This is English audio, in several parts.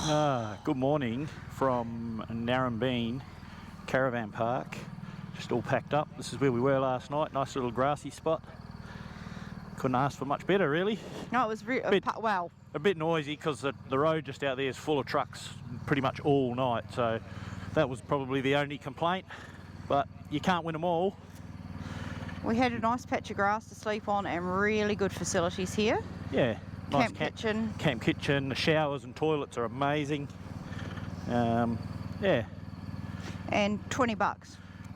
Good morning from Narrabeen Caravan Park. Just all packed up. This is where we were last night. Nice little grassy spot. Couldn't ask for much better, really. No, it was a bit noisy because the road just out there is full of trucks pretty much all night. So that was probably the only complaint. But you can't win them all. We had a nice patch of grass to sleep on and really good facilities here. Yeah. Nice kitchen. Camp kitchen. The showers and toilets are amazing. Yeah. And $20.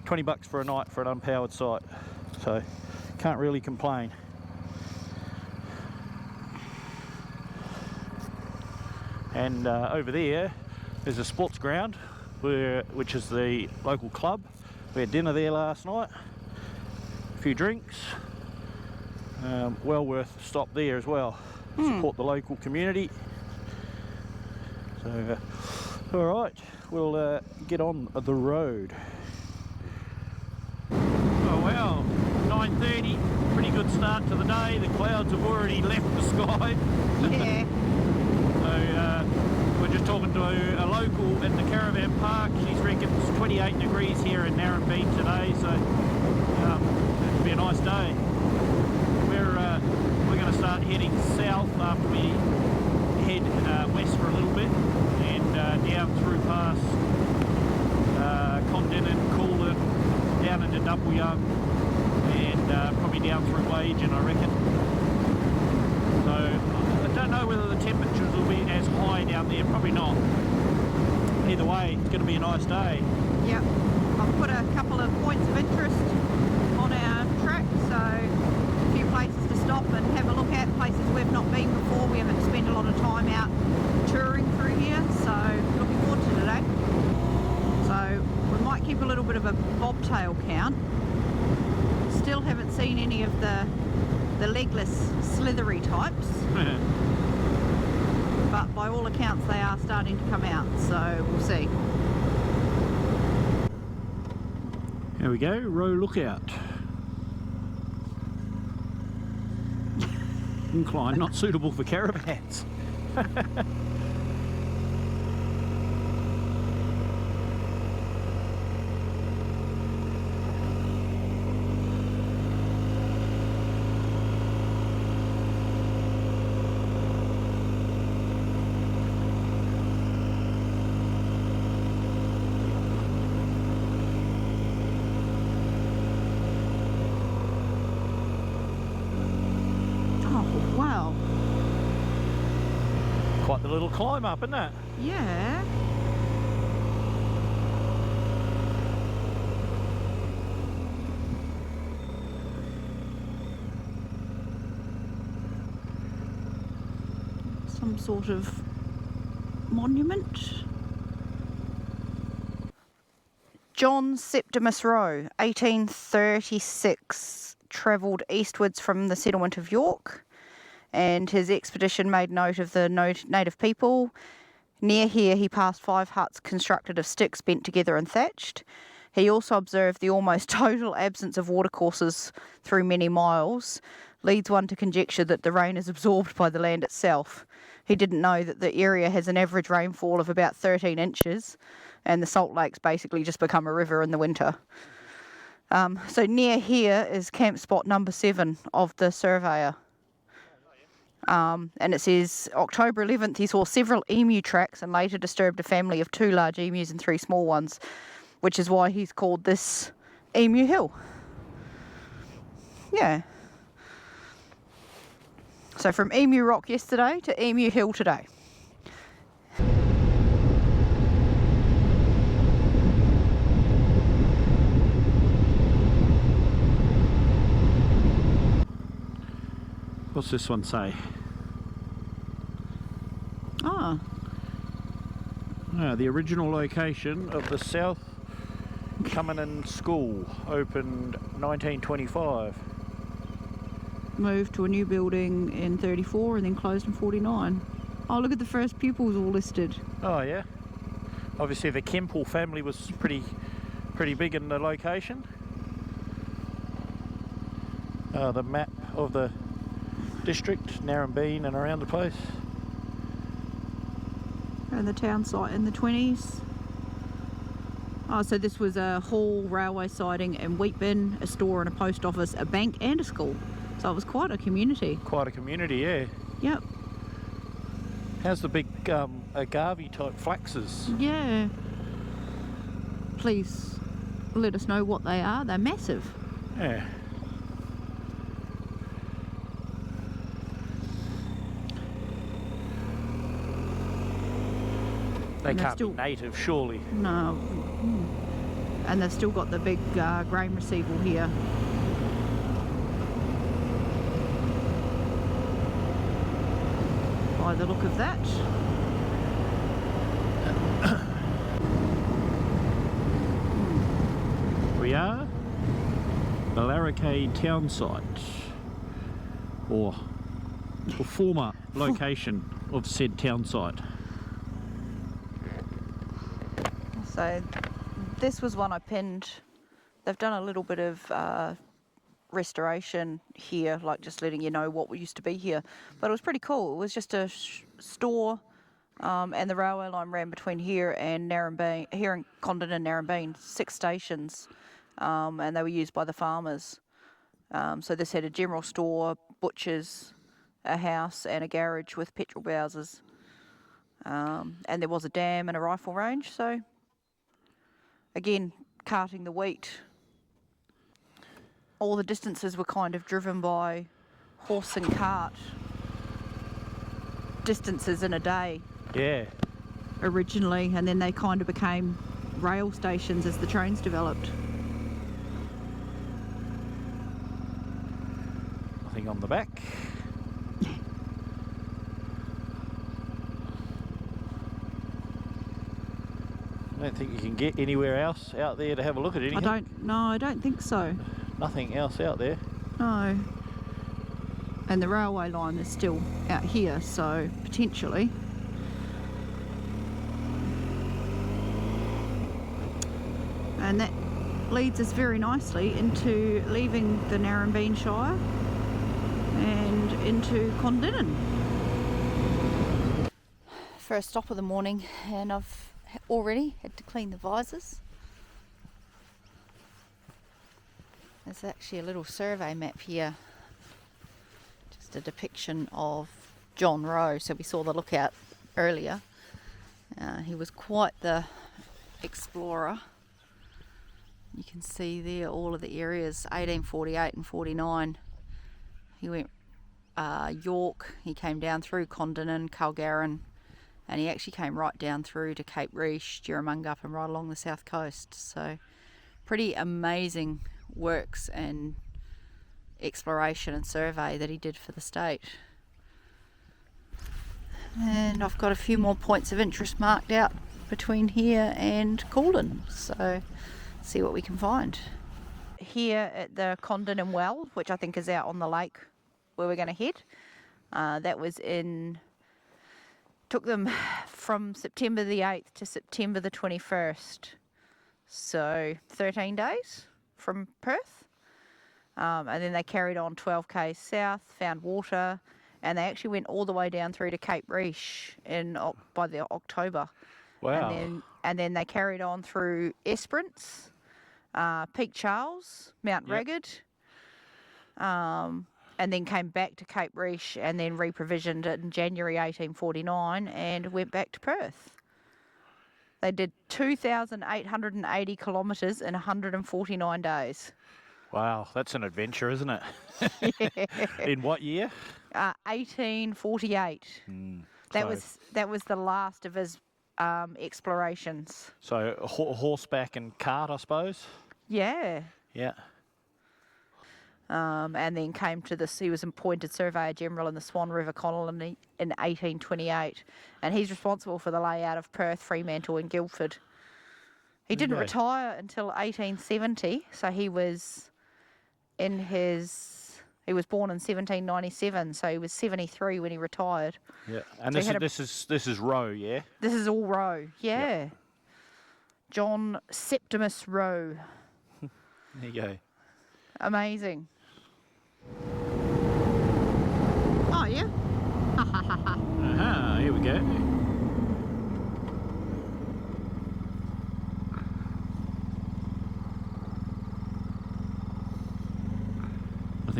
$20 for a night for an unpowered site. So can't really complain. And over there, there's a sports ground, which is the local club. We had dinner there last night. A few drinks. Well worth a stop there as well. Support the local community. So, all right, we'll get on the road. Oh wow, 9:30, pretty good start to the day. The clouds have already left the sky. Yeah. So we're just talking to a local at the caravan park. She reckons 28 degrees here in Narrabeen today, so it'll be a nice day. We're going to start heading south after we head west for a little bit and down through past Kondinin, Kulin, down into Dumbleyung and probably down through Wagin, I reckon. So I don't know whether the temperatures will be as high down there, probably not. Either way, it's going to be a nice day. Yep, I've put a couple of points of interest on our track, so a few places to stop and have a look at, places we've not been before. We haven't spent a lot of time out touring through here, so looking forward to today. So we might keep a little bit of a bobtail count. Still haven't seen any of the legless slithery types. But by all accounts they are starting to come out, so we'll see. Here we go, row lookout. Incline not suitable for caravans. Quite the little climb up, isn't it? Yeah. Some sort of monument. John Septimus Roe, 1836, travelled eastwards from the settlement of York. And his expedition made note of the native people. Near here he passed 5 huts constructed of sticks bent together and thatched. He also observed the almost total absence of watercourses through many miles, leads one to conjecture that the rain is absorbed by the land itself. He didn't know that the area has an average rainfall of about 13 inches and the Salt Lake's basically just become a river in the winter. So near here is camp spot number 7 of the surveyor. And it says October 11th he saw several emu tracks and later disturbed a family of 2 large emus and 3 small ones, which is why he's called this Emu Hill. Yeah. So from Emu Rock yesterday to Emu Hill today. What's this one say? The original location of the South Komine School opened 1925. Moved to a new building in 34 and then closed in 49. Oh, look at the first pupils all listed. Oh yeah. Obviously the Kemple family was pretty big in the location. The map of the district, Narrabeen and around the place. and the town site in the 20s. Oh, so this was a hall, railway siding and wheat bin, a store and a post office, a bank and a school. So it was quite a community. Quite a community, yeah. Yep. How's the big agave type flaxes? Yeah. Please let us know what they are. They're massive. Yeah. They can't be native, surely. No. And they've still got the big grain receival here. By the look of that. We are the Larrikay town site, or the former location of said town site. So this was one I pinned. They've done a little bit of restoration here, like just letting you know what used to be here. But it was pretty cool. It was just a store, and the railway line ran between here and Narrabeen, here in Kondinin and Narrabeen, 6 stations, and they were used by the farmers. So this had a general store, butchers, a house and a garage with petrol houses. And there was a dam and a rifle range, so again, carting the wheat. All the distances were kind of driven by horse and cart distances in a day. Yeah. Originally, and then they kind of became rail stations as the trains developed. Nothing on the back. I don't think you can get anywhere else out there to have a look at anything. I don't think so. Nothing else out there. No. And the railway line is still out here, so potentially. And that leads us very nicely into leaving the Narrabeen Shire and into Kondinin. First stop of the morning, and I've already had to clean the visors. There's actually a little survey map here, just a depiction of John Roe. So we saw the lookout earlier. He was quite the explorer. You can see there all of the areas, 1848 and 49. He went York, he came down through Kondinin, Calgarin, and he actually came right down through to Cape Riche, Juramungup, and right along the south coast. So pretty amazing works and exploration and survey that he did for the state. And I've got a few more points of interest marked out between here and Kulin, so see what we can find. Here at the Kondinin well, which I think is out on the lake where we're going to head, that was took them from September the 8th to September the 21st, so 13 days from Perth. And then they carried on 12 k's south, found water, and they actually went all the way down through to Cape Riche by the October. Wow. And then they carried on through Esperance, Peak Charles, Mount Ragged, and then came back to Cape Riche and then reprovisioned it in January 1849 and went back to Perth. They did 2,880 kilometres in 149 days. Wow, that's an adventure, isn't it? Yeah. In what year? 1848. That was the last of his explorations. So horseback and cart, I suppose? Yeah. Yeah. And then came to this, he was appointed Surveyor General in the Swan River Colony in 1828. And he's responsible for the layout of Perth, Fremantle and Guildford. He didn't retire until 1870, so he was born in 1797, so he was 73 when he retired. Yeah, and so this is Roe, yeah? This is all Roe, yeah. Yep. John Septimus Roe. There you go. Amazing. Oh, yeah? Here we go.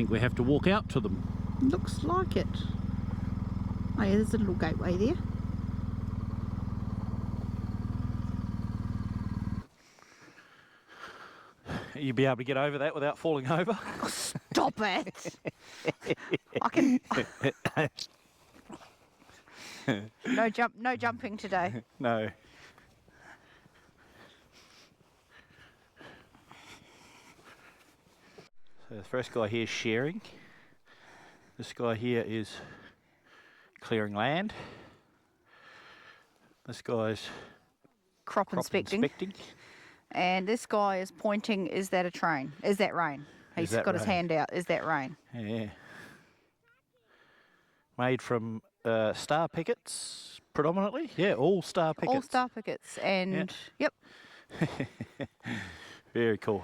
think we have to walk out to them. Looks like it. Oh yeah, there's a little gateway there. You'll be able to get over that without falling over. Oh, stop it! I can. No jumping today. No. So the first guy here is sharing. This guy here is clearing land. This guy's Crop inspecting. And this guy is pointing, is that a train? Is that rain? He's got his hand out, is that rain? Yeah. Made from star pickets, predominantly. Yeah, all star pickets. All star pickets, and yep. Very cool.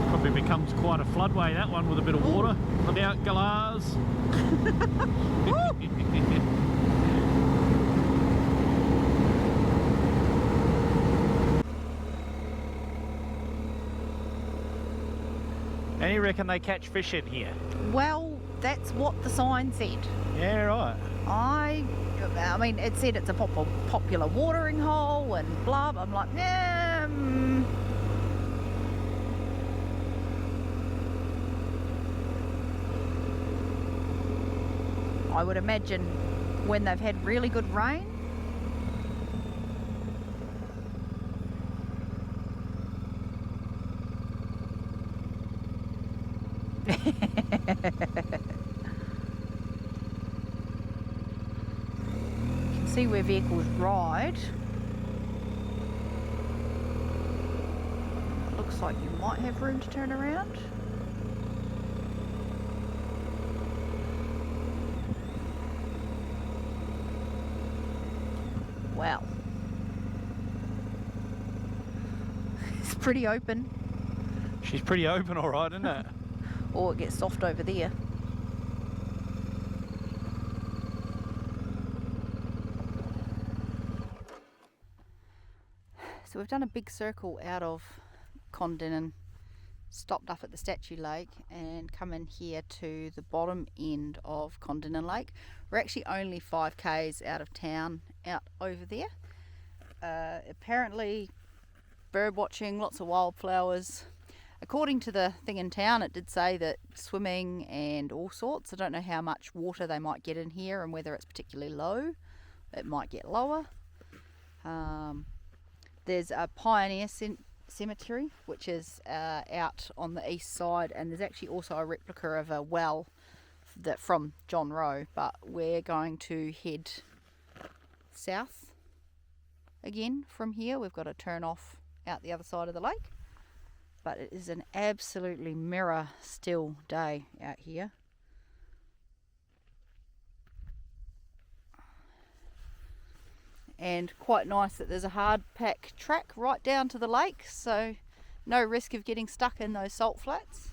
Probably becomes quite a floodway, that one, with a bit of water. Look out, galahs. And you reckon they catch fish in here? Well, that's what the sign said. Yeah, right. I mean, it said it's a popular watering hole and blah. I'm like, yeah. I would imagine when they've had really good rain. You can see where vehicles ride. It looks like you might have room to turn around. Wow. It's pretty open. She's pretty open, all right, isn't it? Or it gets soft over there. So we've done a big circle out of Kondinin, stopped up at the Statue Lake and come in here to the bottom end of Kondinin Lake. We're actually only 5k's out of town, out over there. Apparently bird watching, lots of wildflowers. According to the thing in town, it did say that swimming and all sorts. I don't know how much water they might get in here and whether it's particularly low. It might get lower. There's a Pannier cemetery, which is out on the east side, and there's actually also a replica of a well that from John Roe, but we're going to head south again from here. We've got to turn off out the other side of the lake. But it is an absolutely mirror still day out here. And quite nice that there's a hard pack track right down to the lake, so no risk of getting stuck in those salt flats.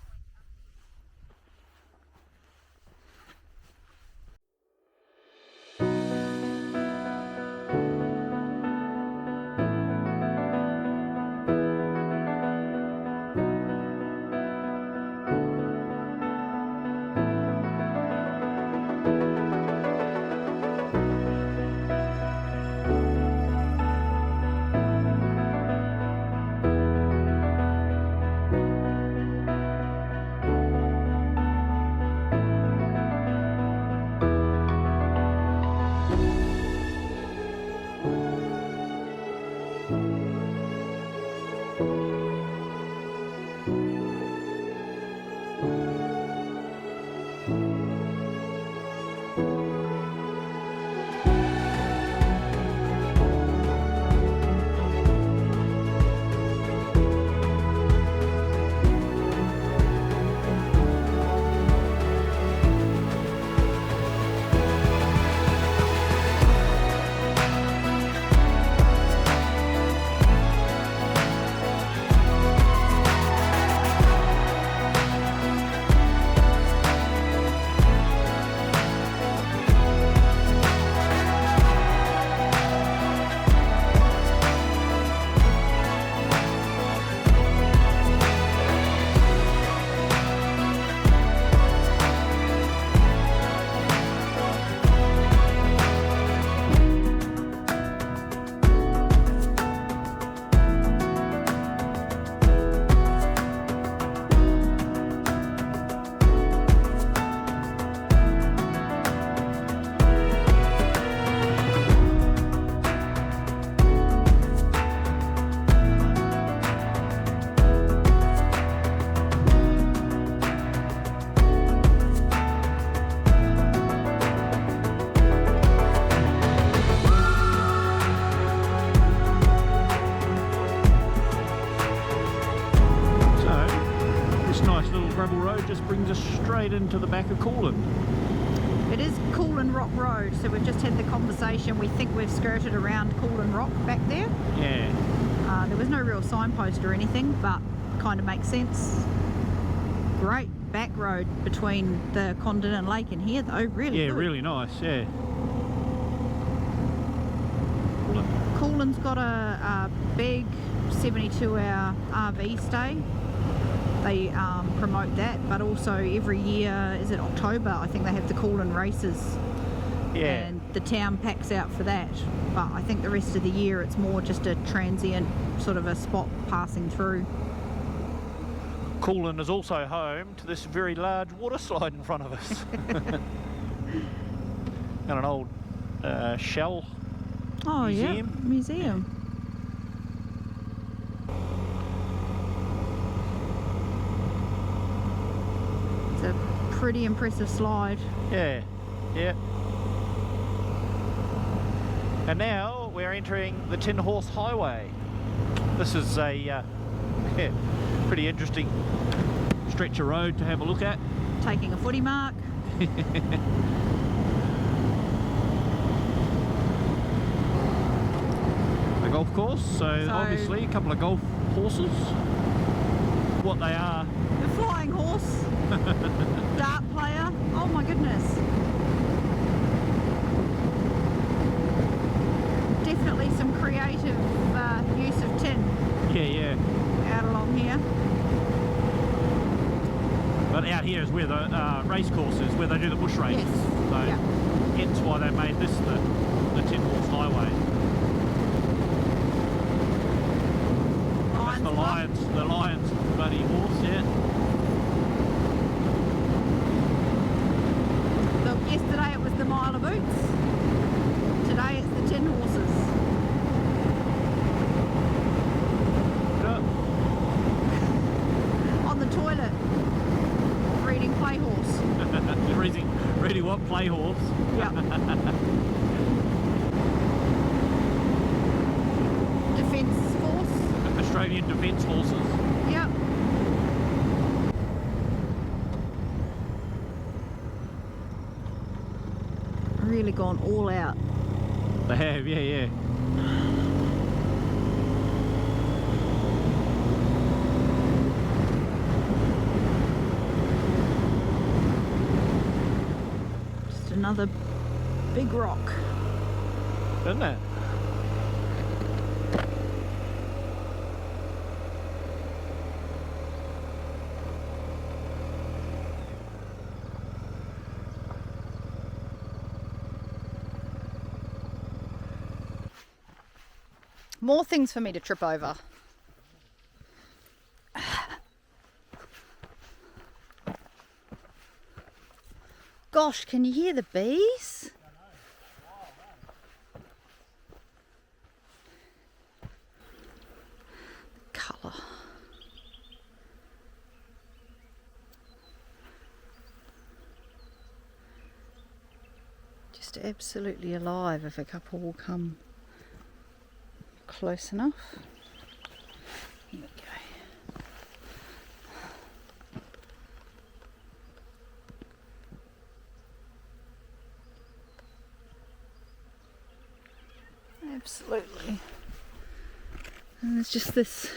straight into the back of Kulin. It is Kulin Rock Road, so we've just had the conversation. We think we've skirted around Kulin Rock back there. Yeah. There was no real signpost or anything, but kind of makes sense. Great back road between the Kondinin Lake and here, though. Really good. Really nice. Yeah. Kulin's got a big 72-hour RV stay. They promote that, but also every year, is it October, I think they have the Kulin races. Yeah. And the town packs out for that. But I think the rest of the year it's more just a transient sort of a spot passing through. Kulin is also home to this very large water slide in front of us. And an old shell museum. Yeah, museum. It's a pretty impressive slide. Yeah, yeah. And now we're entering the Tin Horse Highway. This is a pretty interesting stretch of road to have a look at. Taking a footy mark. A golf course, so obviously a couple of golf horses. What they are. The flying horse. Dart player. Oh my goodness. Definitely some creative use of tin. Yeah. Out along here. But out here is where the race course is, where they do the bush races. Yes. So hence why they made this the Tin Horse Highway. The lion's bloody horse, yeah. Look, yesterday it was the Mile of Boots. Today it's the Tin Horses. On the toilet, reading Play Horse. reading what? Play Horse? Yep. Defence Force. Australian Defence Forces. Yep. Really gone all out. They have, yeah. Just another big rock. Isn't it? More things for me to trip over. Gosh, can you hear the bees? The colour. Just absolutely alive if a couple will come close enough. Here we go. Absolutely. And there's just this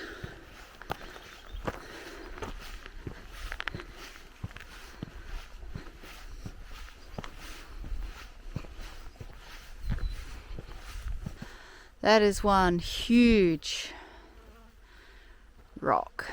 that is one huge rock.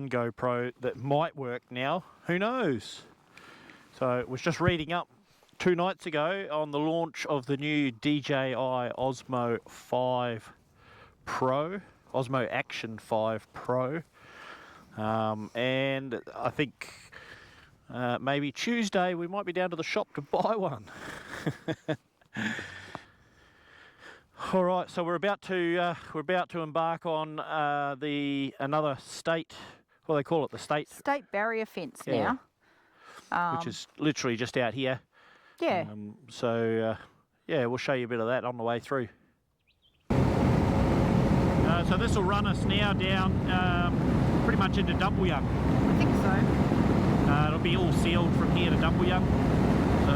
one GoPro that might work now. Who knows? So it was just reading up 2 nights ago on the launch of the new DJI Osmo 5 Pro, Osmo Action 5 Pro, and I think maybe Tuesday we might be down to the shop to buy one. All right, so we're about to embark on another state. What do they call it? The state barrier fence now, which is literally just out here. Yeah. Yeah, we'll show you a bit of that on the way through. So this will run us now down pretty much into Dumbleyung. I think so. It'll be all sealed from here to Dumbleyung. So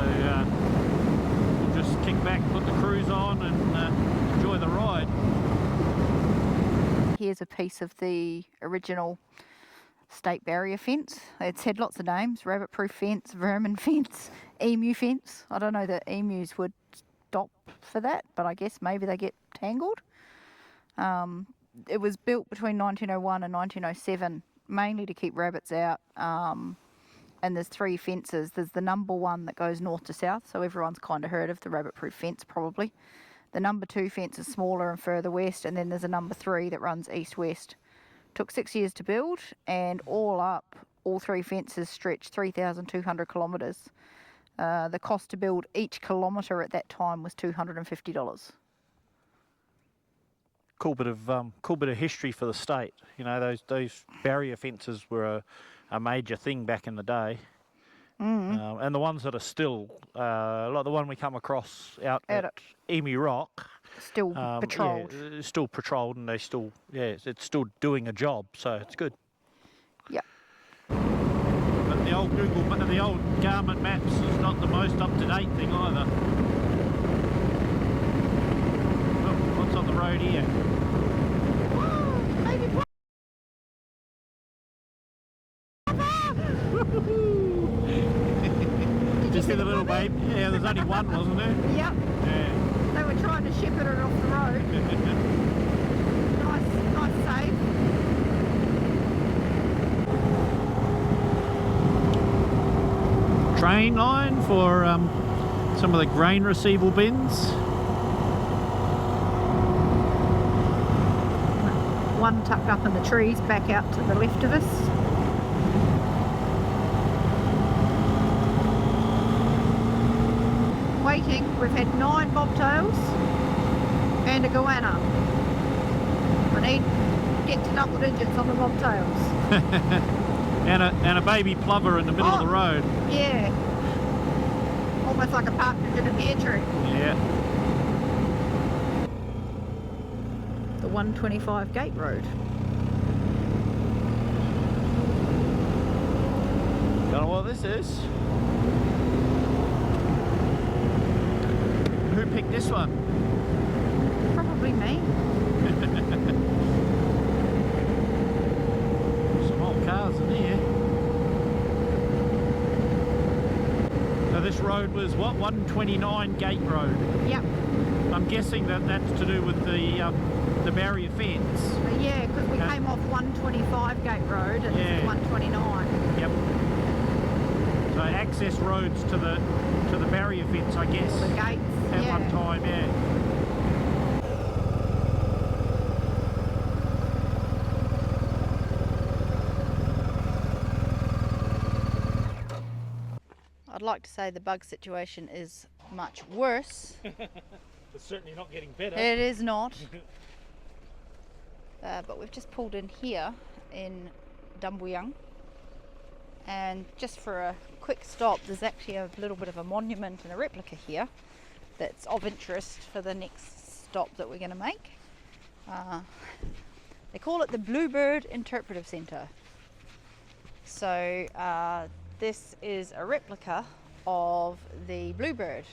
we'll just kick back, put the cruise on and enjoy the ride. Here's a piece of the original state barrier fence. It's had lots of names: rabbit-proof fence, vermin fence, emu fence. I don't know that emus would stop for that, but I guess maybe they get tangled. It was built between 1901 and 1907, mainly to keep rabbits out. And there's 3 fences. There's the number 1 that goes north to south, so everyone's kind of heard of the rabbit-proof fence probably. The number 2 fence is smaller and further west, and then there's a number 3 that runs east-west. Took 6 years to build, and all up, all 3 fences stretch 3,200 kilometres. The cost to build each kilometre at that time was $250. Cool bit of history for the state. You know, those barrier fences were a major thing back in the day. And the ones that are still, like the one we come across out at Emu Rock, still patrolled. Yeah, still patrolled, and it's still doing a job, so it's good. Yep. But the old Garmin Maps is not the most up-to-date thing either. Oh, what's on the road here? Did you see the little babe? Yeah, there's only one, wasn't there? Yep. Yeah. They were trying to shepherd her off the road. nice save. Train line for some of the grain receival bins. One tucked up in the trees, back out to the left of us. Waiting, we've had 9 bobtails and a goanna. I need to get to double digits on the bobtails. and a baby plover in the middle of the road. Yeah. Almost like a partridge in a pear tree. Yeah. The 125 gate road. Don't know what this is. Who picked this one? Probably me. Some old cars in here. So this road was what? 129 gate road. Yep. I'm guessing that's to do with the barrier fence. Yeah, because we came off 125 gate road and this is 129. Yep. So access roads to the barrier fence, I guess. The gates. At one time, yeah. I'd like to say the bug situation is much worse. It's certainly not getting better. It is not. But we've just pulled in here in Dumbleyung, and just for a quick stop, there's actually a little bit of a monument and a replica here that's of interest for the next stop that we're going to make. They call it the Bluebird Interpretive Centre. So this is a replica of the Bluebird,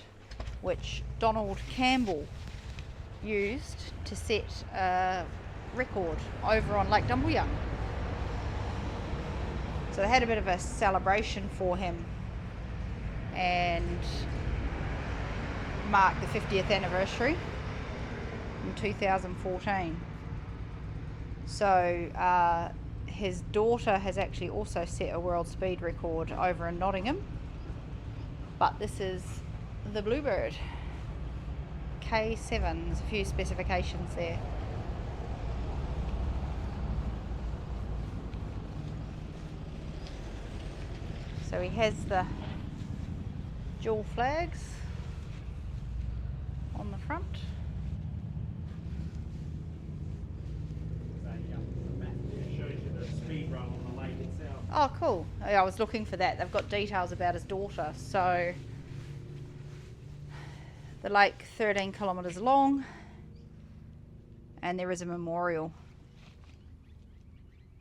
which Donald Campbell used to set a record over on Lake Dumbleyung. So they had a bit of a celebration for him and marked the 50th anniversary in 2014. So his daughter has actually also set a world speed record over in Nottingham. But this is the Bluebird K7. There's a few specifications there. So he has the dual flags on the front. Oh, cool. I was looking for that. They've got details about his daughter. So the lake 13 kilometres long, and there is a memorial.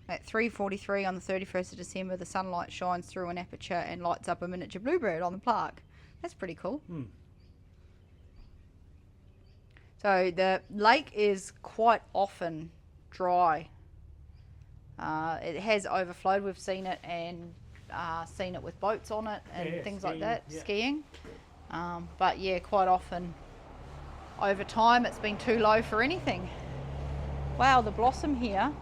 At 3:43 on the 31st of December, the sunlight shines through an aperture and lights up a miniature bluebird on the plaque. That's pretty cool. So the lake is quite often dry. It has overflowed. We've seen it, and seen it with boats on it and things skiing, like that, skiing. But yeah, quite often over time it's been too low for anything. Wow, the blossom here.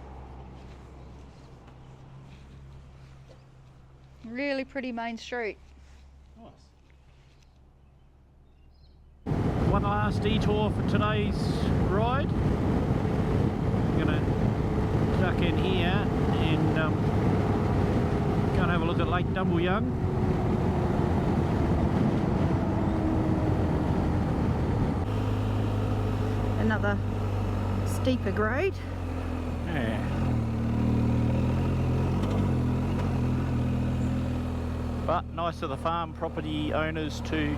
Really pretty main street. Nice. One last detour for today's ride. I'm going to duck in here and go and have a look at Lake Dumbleyung. Another steeper grade. Yeah. But nice of the farm property owners to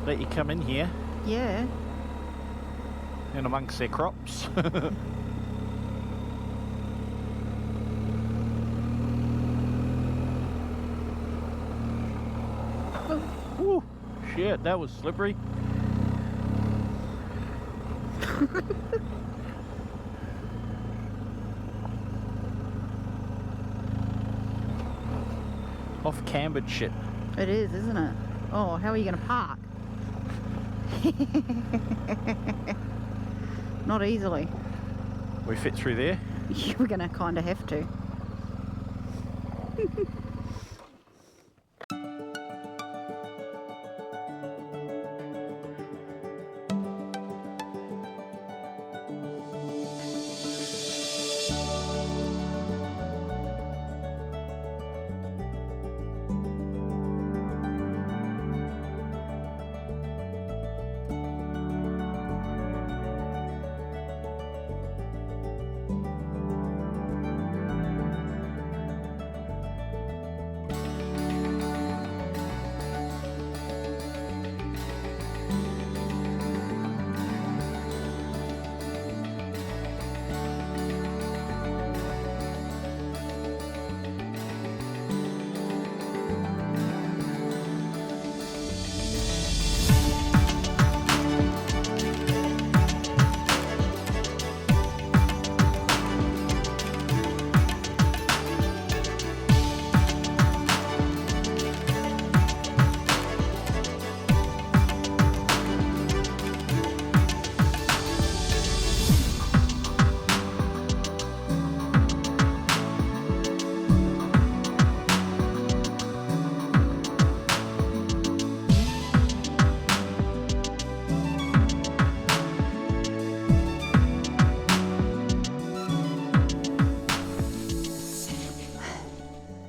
let you come in here. Yeah. And amongst their crops. Ooh, shit, that was slippery. Off cambered shit. It is, isn't it? Oh, how are you going to park? Not easily. We fit through there? We're going to kind of have to.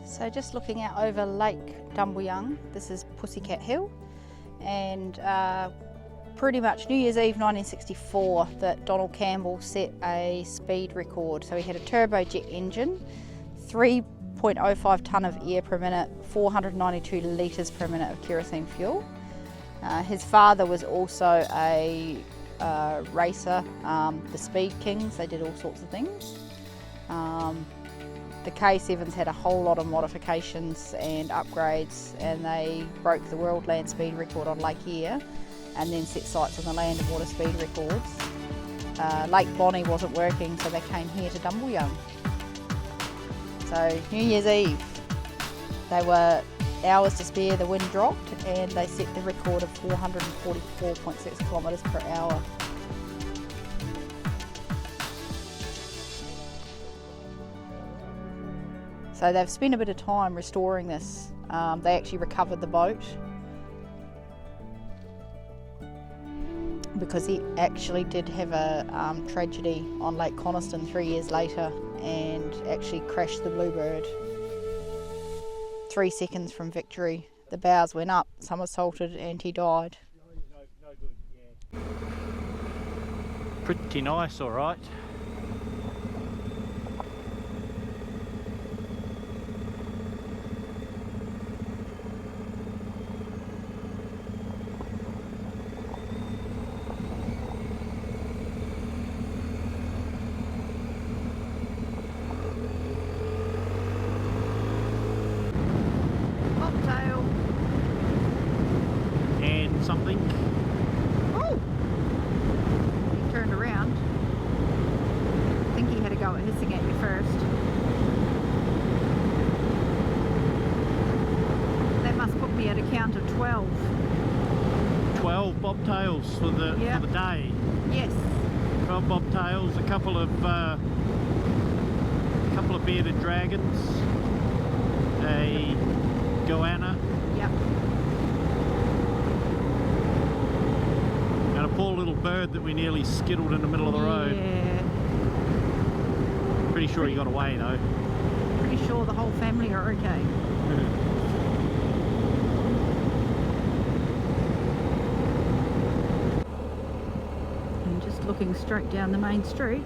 So just looking out over Lake Dumbleyung, this is Pussycat Hill, and pretty much New Year's Eve 1964 that Donald Campbell set a speed record. So he had a turbojet engine, 3.05 tonne of air per minute, 492 litres per minute of kerosene fuel. His father was also a racer, the Speed Kings. They did all sorts of things. The K7s had a whole lot of modifications and upgrades, and they broke the world land speed record on Lake Eyre and then set sights on the land and water speed records. Lake Bonnie wasn't working, so they came here to Dumbleyung. So New Year's Eve, they were hours to spare, the wind dropped, and they set the record of 444.6 kilometres per hour. So they've spent a bit of time restoring this. They actually recovered the boat because he actually did have a tragedy on Lake Coniston 3 years later and actually crashed the Bluebird. 3 seconds from victory, the bows went up, somersaulted, and he died. Pretty nice, all right. Bobtail. And something. Oh! He turned around. I think he had a go at hissing at you first. That must put me at a count of 12. 12 bobtails for the day. Yes. 12 bobtails, a couple of bearded dragons, a goanna, Yep. and a poor little bird that we nearly skittled in the middle of the road. Yeah. Pretty sure he got away though. Pretty sure the whole family are okay. And just looking straight down the main street,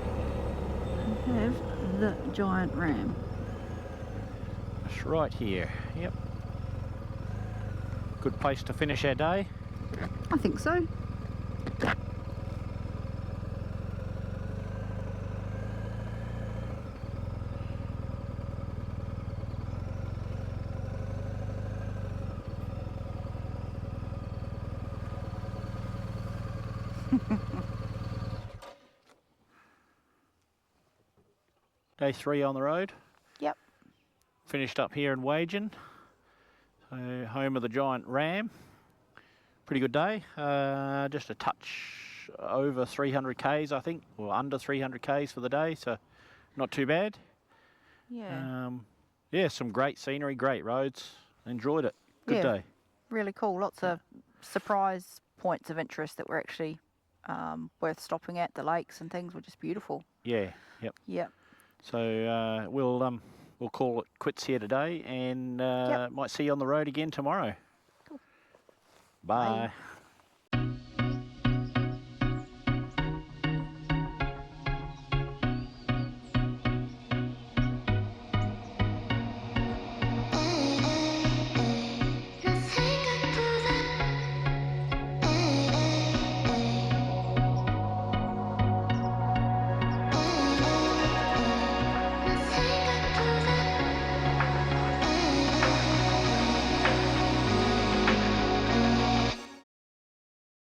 we have the giant ram. It's right here. Yep. Good place to finish our day. I think so. Day 3 on the road. Yep. Finished up here in Wagin, so home of the giant ram. Pretty good day. Just a touch over 300 k's, I think, or under 300 k's for the day, so not too bad. Yeah. Yeah, some great scenery, great roads. Enjoyed it. Good day. Really cool. Lots of surprise points of interest that were actually worth stopping at. The lakes and things were just beautiful. Yeah. Yep. Yep. So we'll call it quits here today, and might see you on the road again tomorrow. Cool. Bye. Bye.